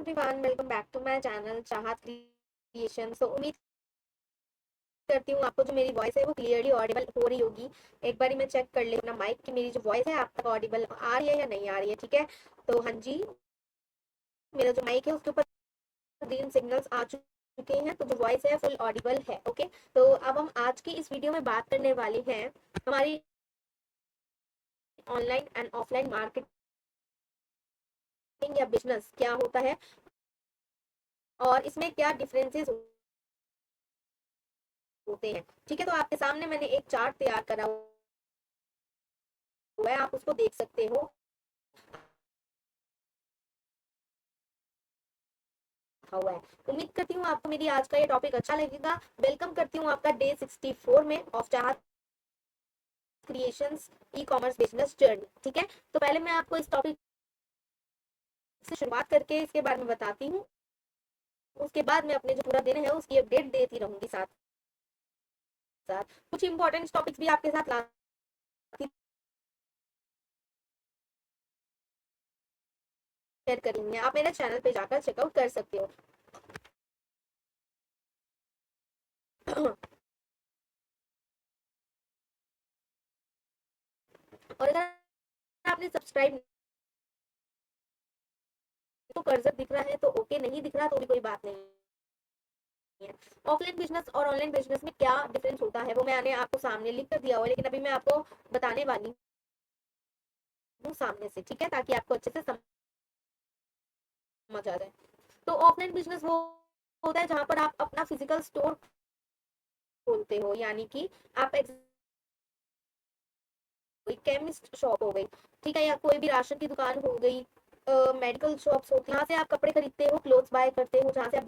Everyone, welcome back to my channel Chahat creation. So उम्मीद करती हूँ आपको जो मेरी वॉइस है वो क्लियरली ऑडिबल हो रही होगी। एक बार मैं चेक कर ले अपना माइक कि मेरी जो वॉइस है आप तक ऑडिबल आ रही है या नहीं आ रही है। ठीक है, तो हाँ जी, मेरा जो माइक है उसके ऊपर ग्रीन सिग्नल्स आ चुके हैं, तो जो वॉइस है फुल ऑडिबल है। ओके, तो अब हम आज की इस वीडियो में बात करने वाले हैं हमारी ऑनलाइन एंड ऑफलाइन मार्केटिंग या बिजनेस क्या होता है और इसमें क्या डिफरेंसेस होते हैं। ठीक है, तो आपके सामने मैंने एक चार्ट तैयार करा हुआ है, आप उसको देख सकते हो। हुआ है, उम्मीद करती हूँ आपको मेरी आज का ये टॉपिक अच्छा लगेगा। वेलकम करती हूँ आपका डे 64 में ऑफ चाहत creations e commerce business journey. ठीक है, तो पहले मैं आपको इस टॉपिक से शुरुआत करके इसके बारे में बताती हूँ। उसके बाद मैं अपने जो पूरा दिन है उसकी अपडेट देती रहूंगी, साथ साथ कुछ इंपॉर्टेंट टॉपिक्स भी आपके साथ लाती शेयर करेंगे। आप मेरे चैनल पे जाकर चेकआउट कर सकते हो। और अगर आपने सब्सक्राइब तो कर्सर दिख रहा है तो ओके, नहीं दिख रहा तो भी कोई बात नहीं है। ऑफलाइन बिजनेस और ऑनलाइन बिजनेस में क्या डिफरेंस होता है वो मैंने आपको सामने लिख कर दिया हुआ है, लेकिन अभी मैं आपको बताने वाली हूँ सामने से। ठीक है, ताकि आपको अच्छे से समझ आ जाए। तो ऑफलाइन बिजनेस वो होता है जहां पर आप अपना फिजिकल स्टोर खोलते हो, यानी कि आप कोई केमिस्ट शॉप हो गई, ठीक है, या कोई भी राशन की दुकान हो गई, मेडिकल शॉप्स होती हैं, जहाँ से आप कपड़े खरीदते हो, क्लोथ्स बाय करते हो, जहाँ से आप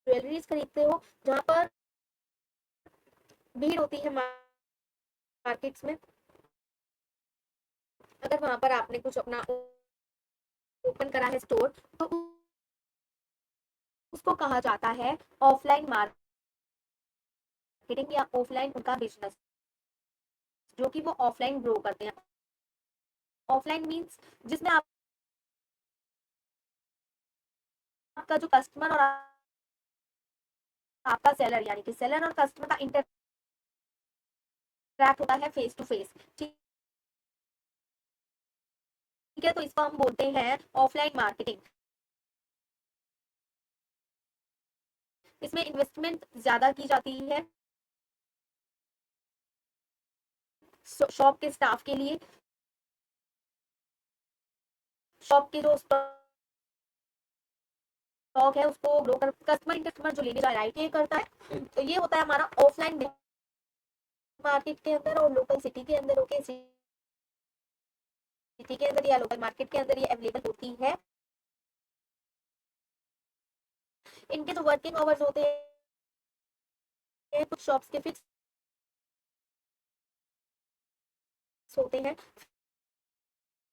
ज्वेलरीज खरीदते हो, जहाँ पर भीड़ होती है मार्केट्स में। अगर वहां पर आपने कुछ अपना ओपन करा है स्टोर, तो उसको कहा जाता है ऑफलाइन मार्केटिंग या ऑफलाइन उनका बिजनेस, जो कि वो ऑफलाइन ग्रो करते हैं। ऑफलाइन मीन्स जिसमें आपका जो कस्टमर और आपका सेलर, यानी कि सेलर और कस्टमर का इंटरैक्ट होता है फेस टू फेस। ठीक है, तो इसको हम बोलते हैं ऑफलाइन मार्केटिंग। इसमें इन्वेस्टमेंट ज्यादा की जाती है शॉप के स्टाफ के लिए। शॉप के जो स्टॉक है उसको ग्रो कर कस्टमर जो लेने जा रहा है ये करता है। तो ये होता है हमारा ऑफलाइन मार्केट के अंदर और लोकल सिटी के अंदर। ओके, सिटी के अंदर या लोकल मार्केट के अंदर ये अवेलेबल होती है। इनके जो वर्किंग आवर्स होते हैं कुछ शॉप्स के फिक्स होते हैं,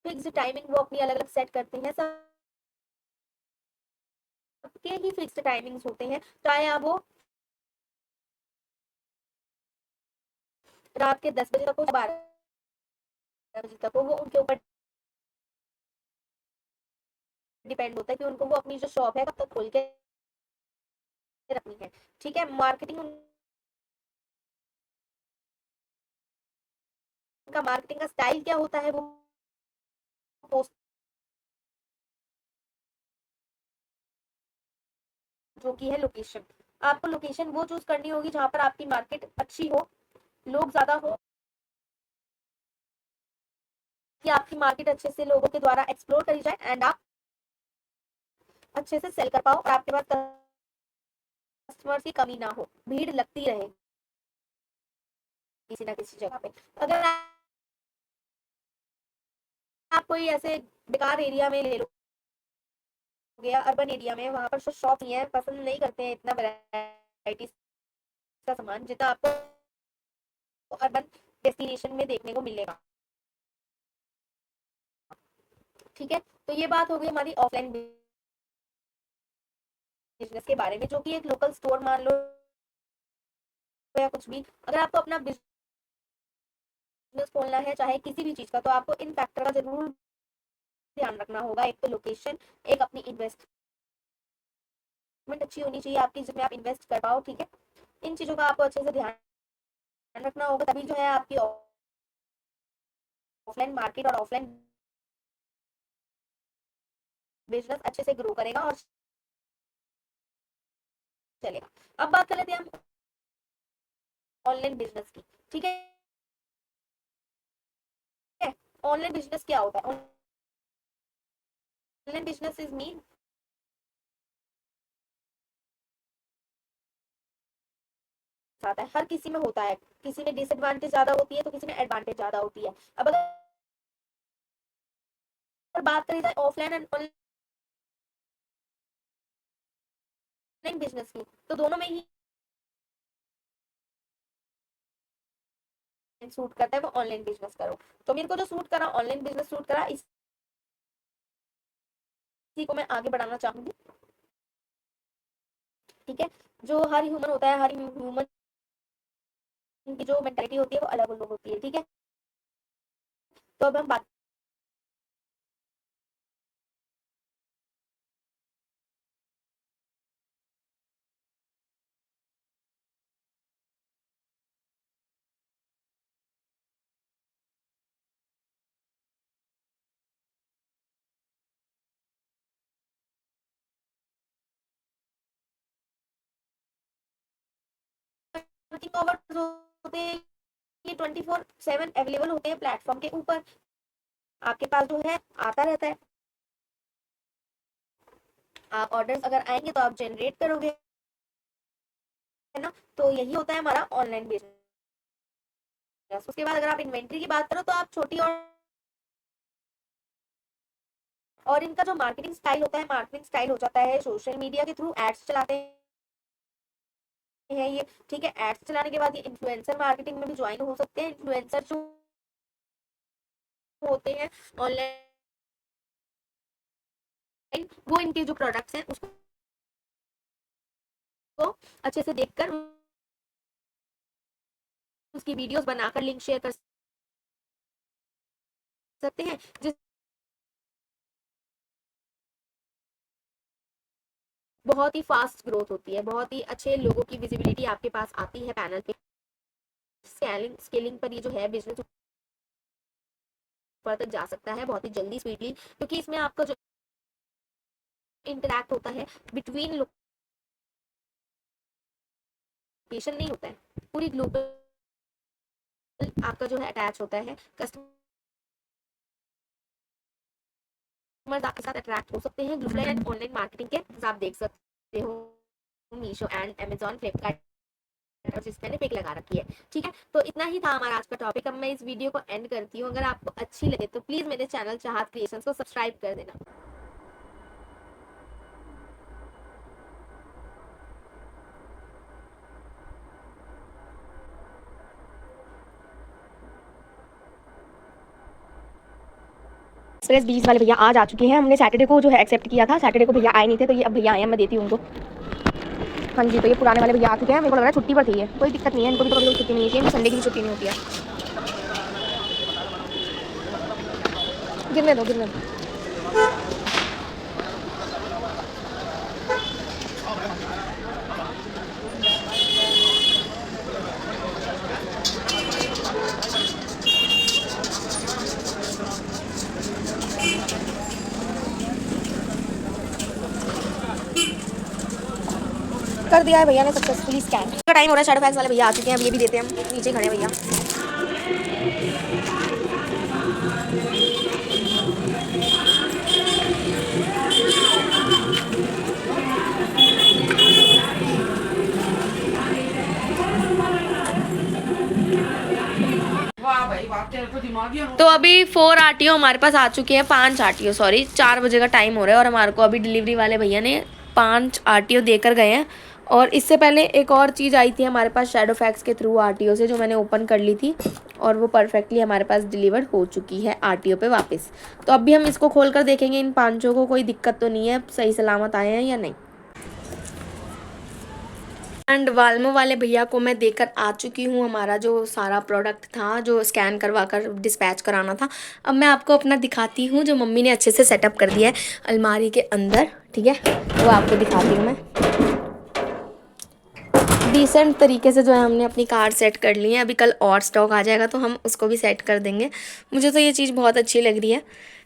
फिक्स टाइमिंग वो अपनी अलग अलग सेट करते हैं। सबके ही फिक्स टाइमिंग्स होते हैं, चाहे आप वो रात के 10 बजे तक हो, 12 बजे तक हो, वो उनके ऊपर डिपेंड होता है कि उनको वो अपनी जो शॉप है कब तक खोल के रखनी है। ठीक है, मार्केटिंग उनका मार्केटिंग का स्टाइल क्या होता है, वो पोस्ट जो की है लोकेशन। आपको लोकेशन वो चूज करनी होगी जहां पर आपकी मार्केट अच्छी हो, लोग ज्यादा हो, कि आपकी मार्केट अच्छे से लोगों के द्वारा एक्सप्लोर करी जाए एंड आप अच्छे से सेल कर पाओ और आपके पास कस्टमर की कमी ना हो, भीड़ लगती रहे किसी ना किसी जगह पे। अगर आप कोई ऐसे बेकार एरिया में ले लो गया, अर्बन एरिया में, वहां पर शॉप नहीं है, पसंद नहीं करते हैं इतना वैरायटी का सामान जितना आपको अर्बन डेस्टिनेशन में देखने को मिलेगा। ठीक है, तो ये बात हो गई हमारी ऑफलाइन बिजनेस के बारे में, जो कि एक लोकल स्टोर मान लो या कुछ भी। अगर आपको अपना बिजनेस खोलना है चाहे किसी भी चीज का, तो आपको इन फैक्टर का जरूर ध्यान रखना होगा। एक तो लोकेशन, एक अपनी इन्वेस्टमेंट अच्छी होनी चाहिए आपकी, जिसमें आप इन्वेस्ट कर पाओ। ठीक है, इन चीज़ों का आपको अच्छे से ध्यान रखना होगा, तभी जो है आपकी ऑफलाइन मार्केट और ऑफलाइन बिजनेस अच्छे से ग्रो करेगा और चलेगा। अब बात कर लेते हैं हम ऑनलाइन बिजनेस की। ठीक है, ऑनलाइन बिजनेस क्या होता है? ऑनलाइन बिजनेस इज मीन आता है, हर किसी में होता है, किसी में डिसएडवांटेज ज्यादा होती है तो किसी में एडवांटेज ज्यादा होती है। अब अगर बात करी जाए ऑफलाइन एंड ऑनलाइन बिजनेस की, तो दोनों में ही सूट करता है वो ऑनलाइन बिजनेस करो। तो मेरे को जो सूट करा, ऑनलाइन बिजनेस सूट करा, इसी को मैं आगे बढ़ाना चाहूंगी। ठीक है, जो हर ह्यूमन होता है, हर ह्यूमन की जो मेंटालिटी होती है वो अलग अलग होती है। ठीक है, तो अब हम बात वर्किंग आवर्स होते हैं, ये 24/7 अवेलेबल होते हैं प्लेटफॉर्म के ऊपर। आपके पास जो है आता रहता है, आप ऑर्डर्स अगर आएंगे तो आप जनरेट करोगे, है ना। तो यही होता है हमारा ऑनलाइन बिजनेस। उसके बाद अगर आप इन्वेंट्री की बात करो तो आप छोटी और इनका जो मार्केटिंग स्टाइल होता है, मार्केटिंग स्टाइल हो जाता है सोशल मीडिया के थ्रू एड्स चलाते हैं ये। ठीक है, एड्स चलाने के बाद ये इन्फ्लुएंसर मार्केटिंग में भी ज्वाइन हो सकते हैं। इन्फ्लुएंसर जो होते हैं ऑनलाइन, वो इनके जो प्रोडक्ट्स हैं उसको अच्छे से देखकर उसकी वीडियोस बनाकर लिंक शेयर कर सकते हैं, जिस बहुत ही फास्ट ग्रोथ होती है, बहुत ही अच्छे लोगों की विजिबिलिटी आपके पास आती है पैनल पे। स्केलिंग पर ये जो है बिजनेस ऊपर तक जा सकता है बहुत ही जल्दी, स्पीडली, क्योंकि इसमें आपका जो इंटरैक्ट होता है बिटवीन लोकेशन नहीं होता है, पूरी ग्लोबल आपका जो है अटैच होता है। कस्टमर्स आपके साथ अट्रैक्ट हो सकते हैं ग्लोबल एंड ऑनलाइन मार्केटिंग के। आप देख सकते हो मीशो एंड अमेजॉन, फ्लिपकार्ट और जिस मैंने पिक लगा रखी है। ठीक है, तो इतना ही था हमारा आज का टॉपिक। अब मैं इस वीडियो को एंड करती हूँ। अगर आपको अच्छी लगे तो प्लीज मेरे चैनल चाहत क्रिएशंस को सब्सक्राइब कर देना। एक्सप्रेस 20 वाले भैया आज आ चुके हैं। हमने सैटरडे को जो है एक्सेप्ट किया था, सैटरडे को भैया आए नहीं थे, तो ये अब भैया आए हैं, मैं देती हूँ उनको। हाँ जी, तो ये पुराने वाले भैया आ चुके हैं। मेरे को लग रहा है छुट्टी पर थी, है कोई दिक्कत नहीं है, इनको भी तो कभी छुट्टी नहीं है, संडे की भी छुट्टी नहीं होती है। गिरने दो, गिरने दो। कर दिया है भैया ने सक्सेसफुली स्कैन। का टाइम हो रहा है, शैडो फैक्स वाले भैया आ चुके हैं, अब ये भी देते हैं, हम नीचे खड़े हैं भैया। तो अभी 4 आरटीओ हमारे पास आ चुके हैं, 5 आरटीओ, सॉरी 4 बजे का टाइम हो रहा है और हमारे को अभी डिलीवरी वाले भैया ने 5 आरटीओ देकर गए हैं। और इससे पहले एक और चीज़ आई थी हमारे पास शैडो फैक्स के थ्रू आरटीओ से, जो मैंने ओपन कर ली थी और वो परफेक्टली हमारे पास डिलीवर्ड हो चुकी है आरटीओ पे वापस। तो अभी हम इसको खोल कर देखेंगे इन 5 को कोई दिक्कत तो नहीं है, सही सलामत आए हैं या नहीं। एंड वालमो वाले भैया को मैं देकर आ चुकी हूँ हमारा जो सारा प्रोडक्ट था जो स्कैन करवा कर डिस्पैच कराना था। अब मैं आपको अपना दिखाती हूँ जो मम्मी ने अच्छे से सेटअप कर दिया है अलमारी के अंदर, ठीक है, वो आपको दिखाती हूँ मैं। डिसेंट तरीके से जो है हमने अपनी कार सेट कर ली है। अभी कल और स्टॉक आ जाएगा तो हम उसको भी सेट कर देंगे। मुझे तो ये चीज़ बहुत अच्छी लग रही है।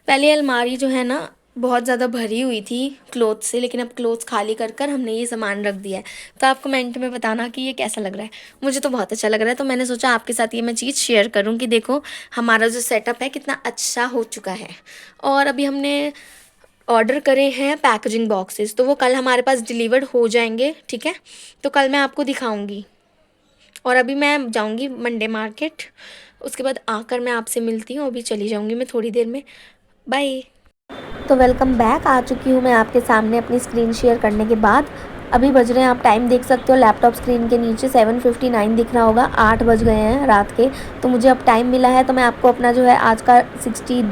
पहले अलमारी जो है ना बहुत ज़्यादा भरी हुई थी क्लोथ्स से, लेकिन अब क्लोथ्स खाली कर कर हमने ये सामान रख दिया है। तो आप कमेंट में बताना कि ये कैसा लग रहा है। मुझे तो बहुत अच्छा लग रहा है, तो मैंने सोचा आपके साथ ये मैं चीज़ शेयर करूँ कि देखो हमारा जो सेटअप है कितना अच्छा हो चुका है। और अभी हमने ऑर्डर करे हैं पैकेजिंग बॉक्सेस, तो वो कल हमारे पास डिलीवर्ड हो जाएंगे, ठीक है। तो कल मैं आपको दिखाऊंगी। और अभी मैं जाऊंगी मंडे मार्केट, उसके बाद आकर मैं आपसे मिलती हूँ। अभी चली जाऊंगी मैं थोड़ी देर में। बाय। तो वेलकम बैक। आ चुकी हूँ मैं आपके सामने अपनी स्क्रीन शेयर करने के बाद। अभी बज रहे हैं, आप टाइम देख सकते हो लैपटॉप स्क्रीन के नीचे 7:59 दिख रहा होगा। 8 बज गए हैं रात के। तो मुझे अब टाइम मिला है तो मैं आपको अपना जो है आज का 63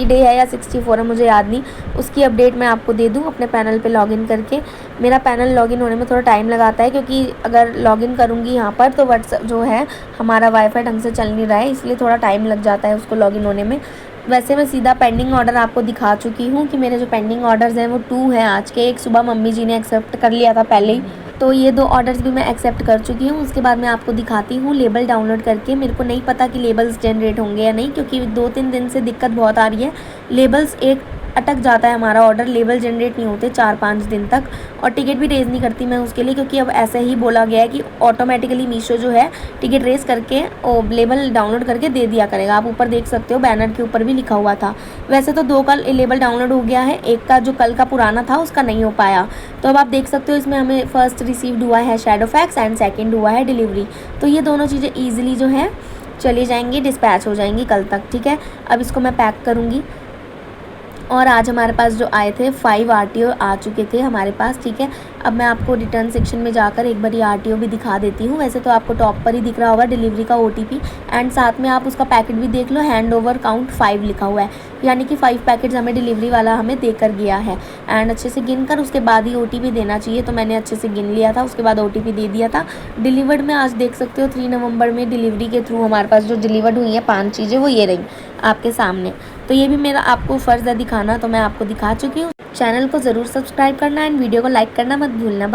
डे है या 64 है मुझे याद नहीं, उसकी अपडेट मैं आपको दे दूं अपने पैनल पे लॉगिन करके। मेरा पैनल लॉगिन होने में थोड़ा टाइम लगाता है क्योंकि अगर लॉगिन करूंगी यहाँ पर तो व्हाट्सएप जो है हमारा वाईफाई ढंग से चल नहीं रहा है, इसलिए थोड़ा टाइम लग जाता है उसको लॉगिन होने में। वैसे मैं सीधा पेंडिंग ऑर्डर आपको दिखा चुकी हूँ कि मेरे जो पेंडिंग ऑर्डर्स हैं वो 2 हैं आज के। एक सुबह मम्मी जी ने एक्सेप्ट कर लिया था पहले ही, तो ये 2 ऑर्डर्स भी मैं एक्सेप्ट कर चुकी हूँ। उसके बाद मैं आपको दिखाती हूँ लेबल डाउनलोड करके। मेरे को नहीं पता कि लेबल्स जनरेट होंगे या नहीं, क्योंकि 2-3 दिन से दिक्कत बहुत आ रही है। लेबल्स एक अटक जाता है हमारा ऑर्डर, लेबल जनरेट नहीं होते 4-5 दिन तक। और टिकट भी रेज़ नहीं करती मैं उसके लिए, क्योंकि अब ऐसे ही बोला गया है कि ऑटोमेटिकली मीशो जो है टिकट रेज़ करके और लेबल डाउनलोड करके दे दिया करेगा। आप ऊपर देख सकते हो बैनर के ऊपर भी लिखा हुआ था। वैसे तो 2 का लेबल डाउनलोड हो गया है, एक का जो कल का पुराना था उसका नहीं हो पाया। तो अब आप देख सकते हो इसमें हमें फर्स्ट रिसीव्ड हुआ है शैडोफैक्स एंड सेकेंड हुआ है डिलीवरी। तो ये दोनों चीज़ें ईजिली जो है चली जाएंगी, डिस्पैच हो जाएंगी कल तक, ठीक है। अब इसको मैं पैक करूँगी। और आज हमारे पास जो आए थे 5 RTO आ चुके थे हमारे पास, ठीक है। अब मैं आपको रिटर्न सेक्शन में जाकर एक बारी RTO भी दिखा देती हूँ। वैसे तो आपको टॉप पर ही दिख रहा होगा डिलीवरी का OTP, एंड साथ में आप उसका पैकेट भी देख लो, हैंड ओवर काउंट 5 लिखा हुआ है, यानी कि 5 पैकेट्स हमें डिलीवरी वाला हमें देकर गया है। एंड अच्छे से गिन कर उसके बाद ही OTP देना चाहिए, तो मैंने अच्छे से गिन लिया था, उसके बाद OTP दे दिया था। डिलीवर्ड में आज देख सकते हो 3 नवंबर में डिलीवरी के थ्रू हमारे पास जो डिलीवर्ड हुई हैं 5 चीज़ें, वो ये रही आपके सामने। तो ये भी मेरा आपको फ़र्ज़ है दिखाना, तो मैं आपको दिखा चुकी हूँ। चैनल को ज़रूर सब्सक्राइब करना एंड वीडियो को लाइक करना मत भूलना।